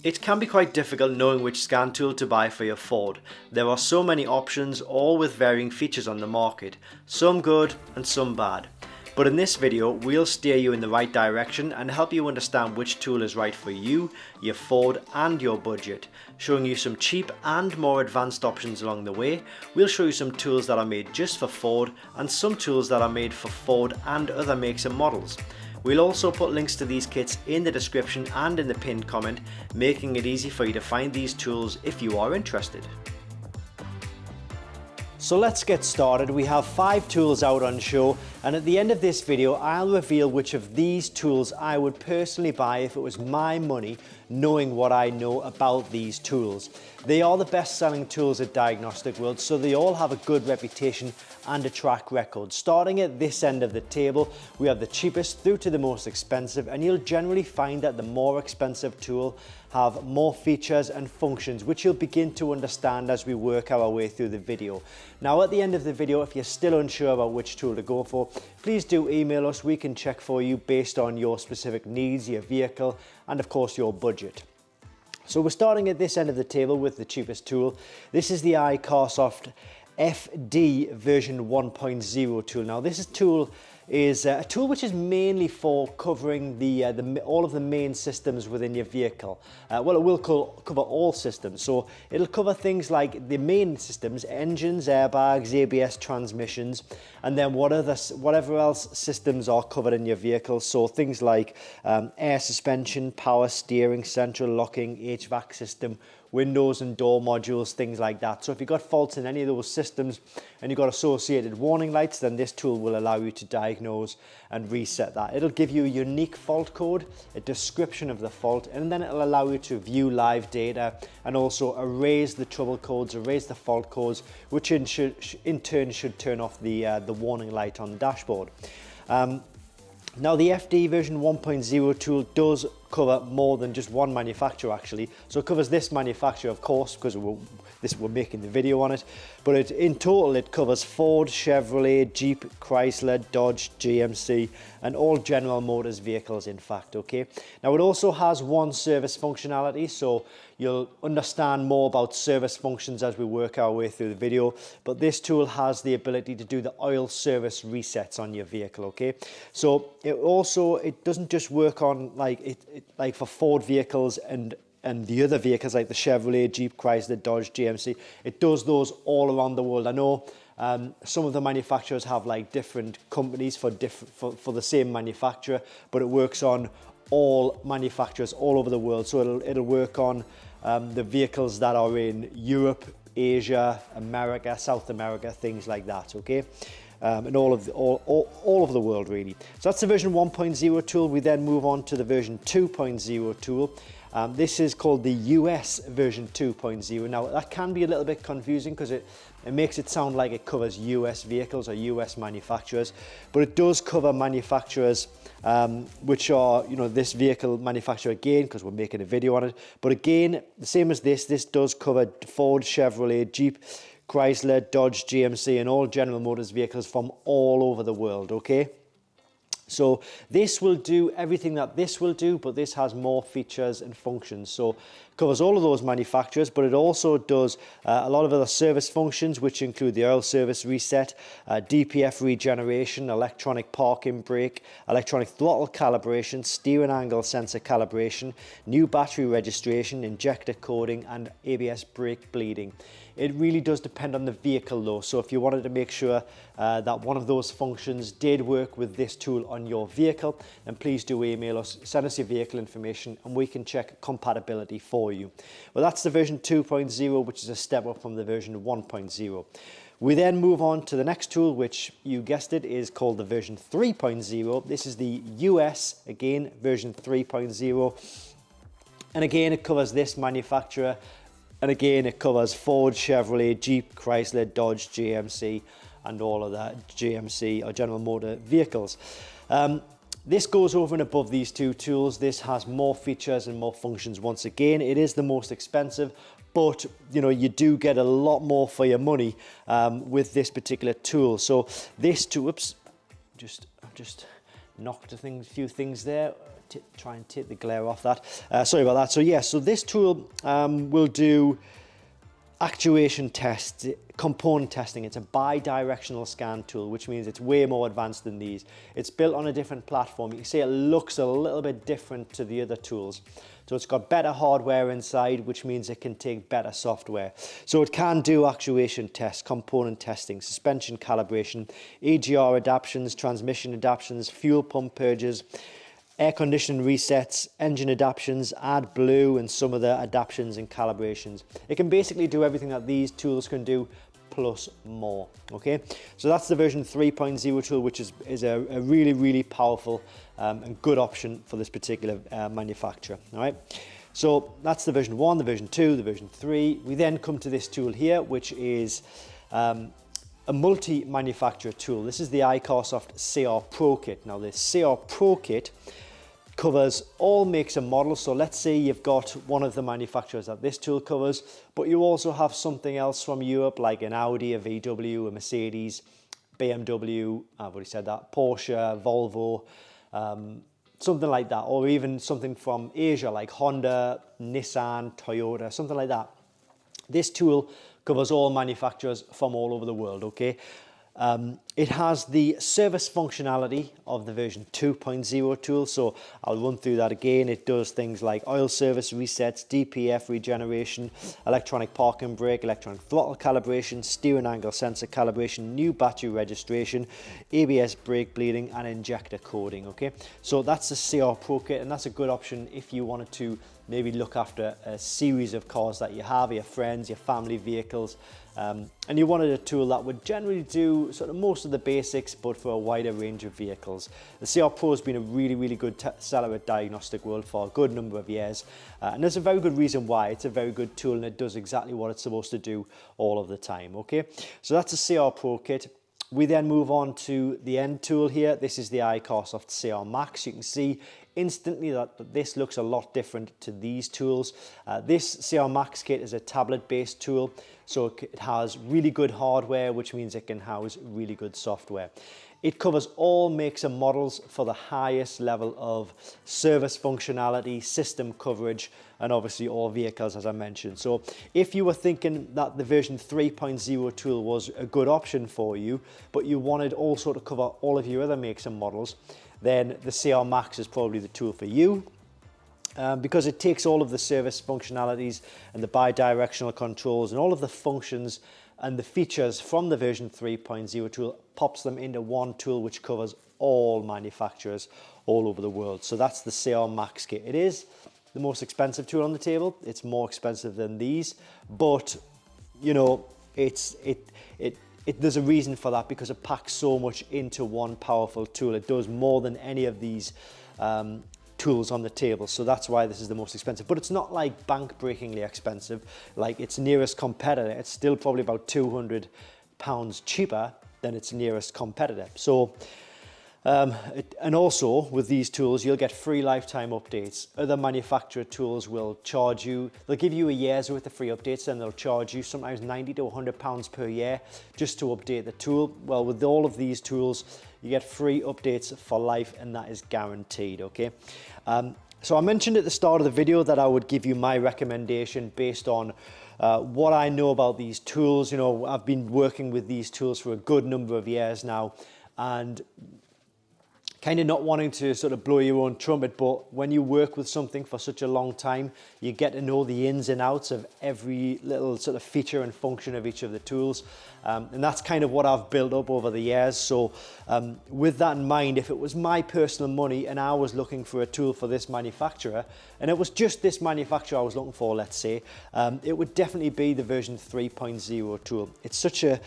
It can be quite difficult knowing which scan tool to buy for your Ford. There are so many options, all with varying features on the market, some good and some bad. But in this video, we'll steer you in the right direction and help you understand which tool is right for you, your Ford and your budget. Showing you some cheap and more advanced options along the way. We'll show you some tools that are made just for Ford and some tools that are made for Ford and other makes and models. We'll also put links to these kits in the description and in the pinned comment, making it easy for you to find these tools if you are interested. So let's get started. We have 5 tools out on show, and at the end of this video I'll reveal which of these tools I would personally buy if it was my money, knowing what I know about these tools. They are the best selling tools at Diagnostic World, so they all have a good reputation and a track record. Starting at this end of the table, we have the cheapest through to the most expensive, and you'll generally find that the more expensive tool have more features and functions, which you'll begin to understand as we work our way through the video. Now at the end of the video, if you're still unsure about which tool to go for, please do email us. We can check for you based on your specific needs, your vehicle, and of course your budget. So we're starting at this end of the table with the cheapest tool. This is the iCarSoft FD version 1.0 tool. Now this tool is a tool which is mainly for covering all of the main systems within your vehicle. Well, it will cover all systems, so it'll cover things like the main systems, engines, airbags, ABS, transmissions, and then whatever else systems are covered in your vehicle. So things like air suspension, power steering, central locking, HVAC system, windows and door modules, things like that. So if you've got faults in any of those systems and you've got associated warning lights, then this tool will allow you to diagnose and reset that. It'll give you a unique fault code, a description of the fault, and then it'll allow you to view live data and also erase the trouble codes, erase the fault codes, which in turn should turn off the warning light on the dashboard. Now the FD version 1.0 tool does cover more than just one manufacturer actually. So it covers this manufacturer, of course, because we're making the video on it, but in total it covers Ford, Chevrolet, Jeep, Chrysler, Dodge, GMC, and all General Motors vehicles in fact, okay? Now it also has one service functionality, so you'll understand more about service functions as we work our way through the video, but this tool has the ability to do the oil service resets on your vehicle, okay? So it doesn't just work on like for Ford vehicles and the other vehicles like the Chevrolet, Jeep, Chrysler, Dodge, GMC. It does those all around the world. I know some of the manufacturers have like different companies for the same manufacturer, but it works on all manufacturers all over the world. So it'll work on the vehicles that are in Europe, Asia, America, South America, things like that, okay? And all over the world really. So that's the version 1.0 tool. We then move on to the version 2.0 tool. This is called the US version 2.0. Now that can be a little bit confusing because it makes it sound like it covers US vehicles or US manufacturers, but it does cover manufacturers which are, this vehicle manufacturer again, because we're making a video on it. But again, the same as this does cover Ford, Chevrolet, Jeep, Chrysler, Dodge, GMC, and all General Motors vehicles from all over the world, okay? So this will do everything that this will do, but this has more features and functions. So it covers all of those manufacturers, but it also does a lot of other service functions, which include the oil service reset, DPF regeneration, electronic parking brake, electronic throttle calibration, steering angle sensor calibration, new battery registration, injector coding, and ABS brake bleeding. It really does depend on the vehicle though, so if you wanted to make sure that one of those functions did work with this tool on your vehicle, then please do email us, send us your vehicle information, and we can check compatibility for you. Well, that's the version 2.0, which is a step up from the version 1.0. We then move on to the next tool, which you guessed it, is called the version 3.0. This is the US, again, version 3.0. And again, it covers this manufacturer. And again, it covers Ford, Chevrolet, Jeep, Chrysler, Dodge, GMC, and all of that GMC or General Motor vehicles. This goes over and above these two tools. This has more features and more functions. Once again, it is the most expensive, but you do get a lot more for your money with this particular tool. So this tool, oops, just knocked a few things there. try and take the glare off that. Sorry about that. So yeah, so this tool will do actuation tests, component testing. It's a bi-directional scan tool, which means it's way more advanced than these. It's built on a different platform. You can see it looks a little bit different to the other tools. So it's got better hardware inside, which means it can take better software. So it can do actuation tests, component testing, suspension calibration, EGR adaptions, transmission adaptions, fuel pump purges, air conditioning resets, engine adaptions, AdBlue, and some of the adaptions and calibrations. It can basically do everything that these tools can do, plus more. Okay, so that's the version 3.0 tool, which is a really, really powerful and good option for this particular manufacturer. All right, so that's the version 1, the version 2, the version 3. We then come to this tool here, which is a multi-manufacturer tool. This is the iCarSoft CR Pro Kit. Now, this CR Pro Kit covers all makes and models. So let's say you've got one of the manufacturers that this tool covers, but you also have something else from Europe, like an Audi, a VW, a Mercedes, BMW, I've already said that, Porsche, Volvo, something like that, or even something from Asia, like Honda, Nissan, Toyota, something like that. This tool covers all manufacturers from all over the world, okay? It has the service functionality of the version 2.0 tool, so I'll run through that again. It does things like oil service resets, DPF regeneration, electronic parking brake, electronic throttle calibration, steering angle sensor calibration, new battery registration, ABS brake bleeding, and injector coding, okay? So that's the CR Pro Kit, and that's a good option if you wanted to maybe look after a series of cars that you have, your friends, your family vehicles, and you wanted a tool that would generally do sort of most of the basics, but for a wider range of vehicles. The CR Pro has been a really, really good seller at Diagnostic World for a good number of years, and there's a very good reason why. It's a very good tool, and it does exactly what it's supposed to do all of the time, okay? So that's the CR Pro Kit. We then move on to the end tool here. This is the iCarSoft CR Max. You can see instantly that this looks a lot different to these tools. This CR Max kit is a tablet-based tool, so it has really good hardware, which means it can house really good software. It covers all makes and models for the highest level of service functionality, system coverage, and obviously all vehicles, as I mentioned. So if you were thinking that the version 3.0 tool was a good option for you, but you wanted also to cover all of your other makes and models, then the CR Max is probably the tool for you. Because it takes all of the service functionalities and the bi-directional controls and all of the functions and the features from the version 3.0 tool, pops them into one tool which covers all manufacturers all over the world. So that's the CR Max kit. It is the most expensive tool on the table. It's more expensive than these, but you know, there's a reason for that, because it packs so much into one powerful tool. It does more than any of these tools on the table, so that's why this is the most expensive. But it's not like bank-breakingly expensive like its nearest competitor. It's still probably about £200 cheaper than its nearest competitor. So and also with these tools you'll get free lifetime updates. Other manufacturer tools will charge you, they'll give you a year's worth of free updates, and they'll charge you sometimes £90 to £100 per year just to update the tool. Well, with all of these tools you get free updates for life, and that is guaranteed, okay? So I mentioned at the start of the video that I would give you my recommendation based on what I know about these tools. You know, I've been working with these tools for a good number of years now, and kind of not wanting to sort of blow your own trumpet, but when you work with something for such a long time, you get to know the ins and outs of every little sort of feature and function of each of the tools. And that's kind of what I've built up over the years. So with that in mind, if it was my personal money and I was looking for a tool for this manufacturer, and it was just this manufacturer I was looking for, let's say, it would definitely be the version 3.0 tool. It's such a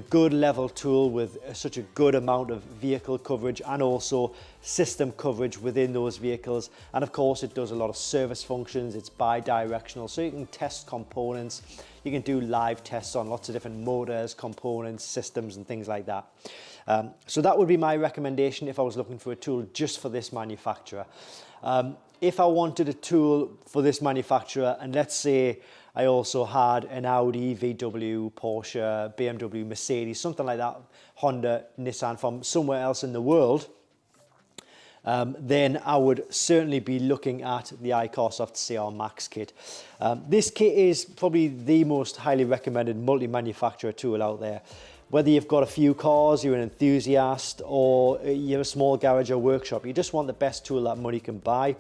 good level tool with such a good amount of vehicle coverage and also system coverage within those vehicles. And of course it does a lot of service functions. It's bi-directional, so you can test components. You can do live tests on lots of different motors, components, systems, and things like that. So that would be my recommendation if I was looking for a tool just for this manufacturer. If I wanted a tool for this manufacturer, and let's say I also had an Audi, VW, Porsche, BMW, Mercedes, something like that, Honda, Nissan from somewhere else in the world, then I would certainly be looking at the iCarSoft CR Max kit. This kit is probably the most highly recommended multi-manufacturer tool out there. Whether you've got a few cars, you're an enthusiast, or you have a small garage or workshop, you just want the best tool that money can buy.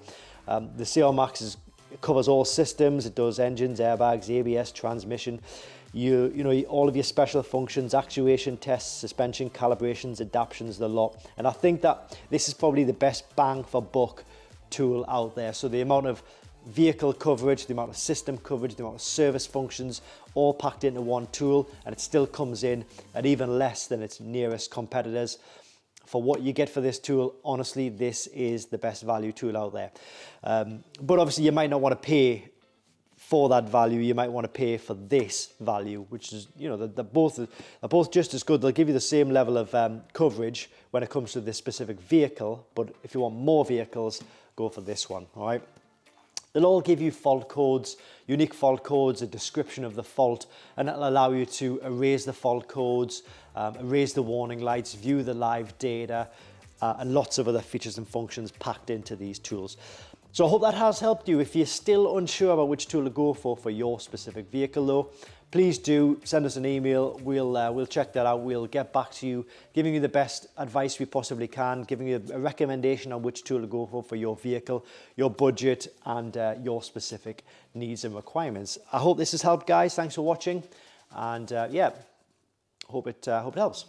The CR Max covers all systems. It does engines, airbags, ABS, transmission. You know, all of your special functions, actuation tests, suspension calibrations, adaptions, the lot. And I think that this is probably the best bang for buck tool out there. So the amount of vehicle coverage, the amount of system coverage, the amount of service functions, all packed into one tool, and it still comes in at even less than its nearest competitors. For what you get for this tool, honestly, this is the best value tool out there. But obviously you might not want to pay for that value. You might want to pay for this value, which is, you know, they're both just as good. They'll give you the same level of coverage when it comes to this specific vehicle, but if you want more vehicles, go for this one, all right? They'll all give you fault codes, unique fault codes, a description of the fault, and that'll allow you to erase the fault codes, erase the warning lights, view the live data, and lots of other features and functions packed into these tools. So I hope that has helped you. If you're still unsure about which tool to go for your specific vehicle though, please do send us an email. We'll check that out. We'll get back to you, giving you the best advice we possibly can, giving you a recommendation on which tool to go for your vehicle, your budget, and your specific needs and requirements. I hope this has helped, guys. Thanks for watching, and yeah, hope it helps.